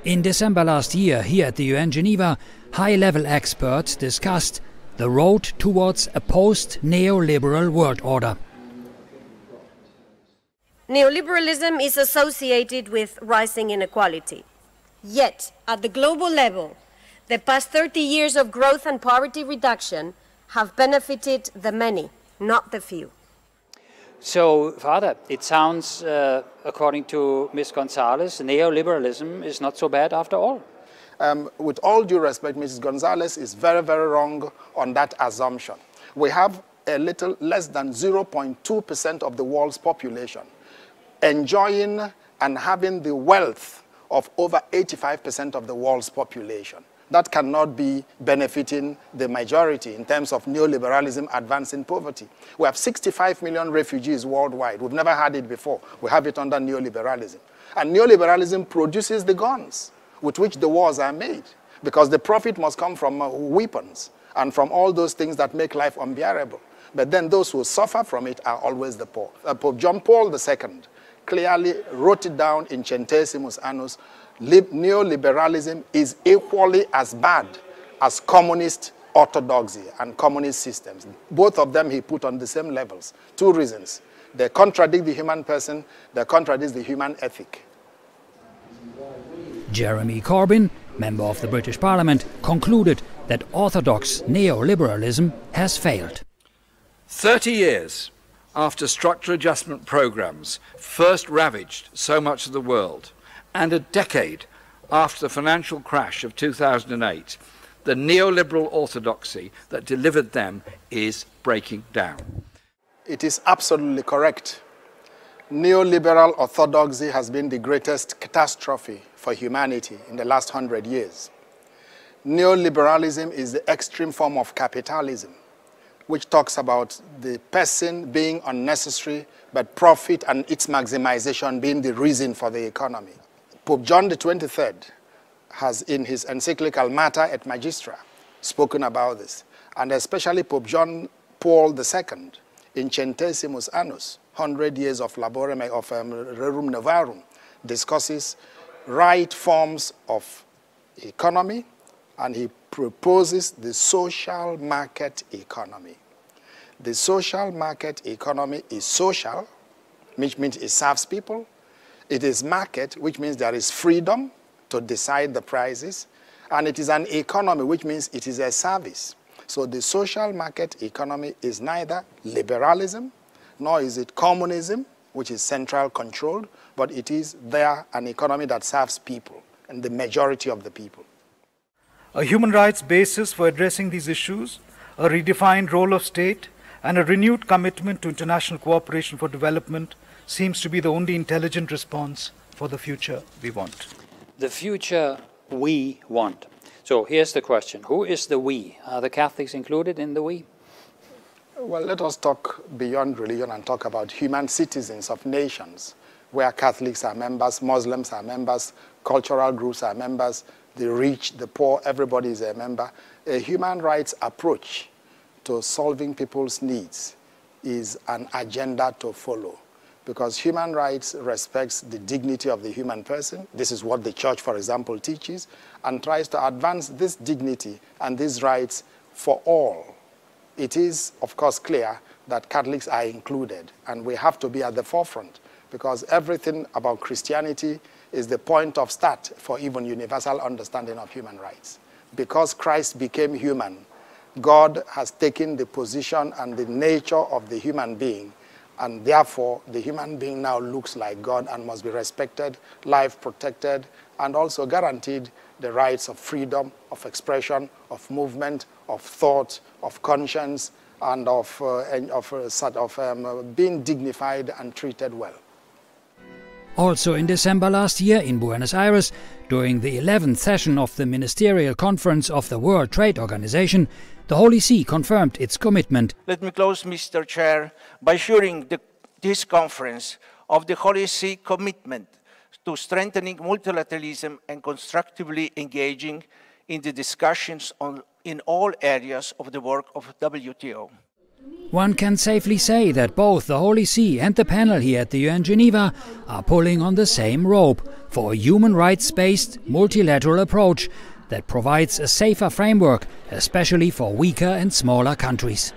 In December last year, here at the UN Geneva, high-level experts discussed the road towards a post-neoliberal world order. Neoliberalism is associated with rising inequality. Yet, at the global level, the past 30 years of growth and poverty reduction have benefited the many, not the few. So, Father, it sounds, according to Ms. Gonzalez, neoliberalism is not so bad after all. With all due respect, Mrs. Gonzalez is very, very wrong on that assumption. We have a little less than 0.2% of the world's population enjoying and having the wealth of over 85% of the world's population. That cannot be benefiting the majority in terms of neoliberalism advancing poverty. We have 65 million refugees worldwide. We've never had it before. We have it under neoliberalism. And neoliberalism produces the guns with which the wars are made, because the profit must come from weapons and from all those things that make life unbearable. But then those who suffer from it are always the poor. Pope John Paul II clearly wrote it down in Centesimus Annus: neoliberalism is equally as bad as communist orthodoxy and communist systems. Both of them he put on the same levels. Two reasons. They contradict the human person, they contradict the human ethic. Jeremy Corbyn, member of the British Parliament, concluded that orthodox neoliberalism has failed. 30 years after structural adjustment programs first ravaged so much of the world, and a decade after the financial crash of 2008, the neoliberal orthodoxy that delivered them is breaking down. It is absolutely correct. Neoliberal orthodoxy has been the greatest catastrophe for humanity in the last 100 years. Neoliberalism is the extreme form of capitalism, which talks about the person being unnecessary, but profit and its maximization being the reason for the economy. Pope John XXIII has, in his encyclical Mater et Magistra, spoken about this, and especially Pope John Paul II in Centesimus Annus, 100 years of Laborem of Rerum Novarum, discusses right forms of economy, and he proposes the social market economy. The social market economy is social, which means it serves people. It is market, which means there is freedom to decide the prices. And it is an economy, which means it is a service. So the social market economy is neither liberalism, nor is it communism, which is central controlled, but it is there an economy that serves people, and the majority of the people. A human rights basis for addressing these issues, a redefined role of state, and a renewed commitment to international cooperation for development seems to be the only intelligent response for the future we want. The future we want. So here's the question. Who is the we? Are the Catholics included in the we? Well, let us talk beyond religion and talk about human citizens of nations, where Catholics are members, Muslims are members, cultural groups are members, the rich, the poor, everybody is a member. A human rights approach to solving people's needs is an agenda to follow, because human rights respects the dignity of the human person. This is what the church, for example, teaches, and tries to advance this dignity and these rights for all. It is, of course, clear that Catholics are included, and we have to be at the forefront, because everything about Christianity is the point of start for even universal understanding of human rights. Because Christ became human, God has taken the position and the nature of the human being, and therefore the human being now looks like God and must be respected, life protected, and also guaranteed the rights of freedom, of expression, of movement, of thought, of conscience, and of being dignified and treated well. Also in December last year in Buenos Aires, during the 11th session of the Ministerial Conference of the World Trade Organization, the Holy See confirmed its commitment. Let me close, Mr. Chair, by assuring this conference of the Holy See commitment to strengthening multilateralism and constructively engaging in the discussions in all areas of the work of WTO. One can safely say that both the Holy See and the panel here at the UN Geneva are pulling on the same rope for a human rights-based multilateral approach that provides a safer framework, especially for weaker and smaller countries.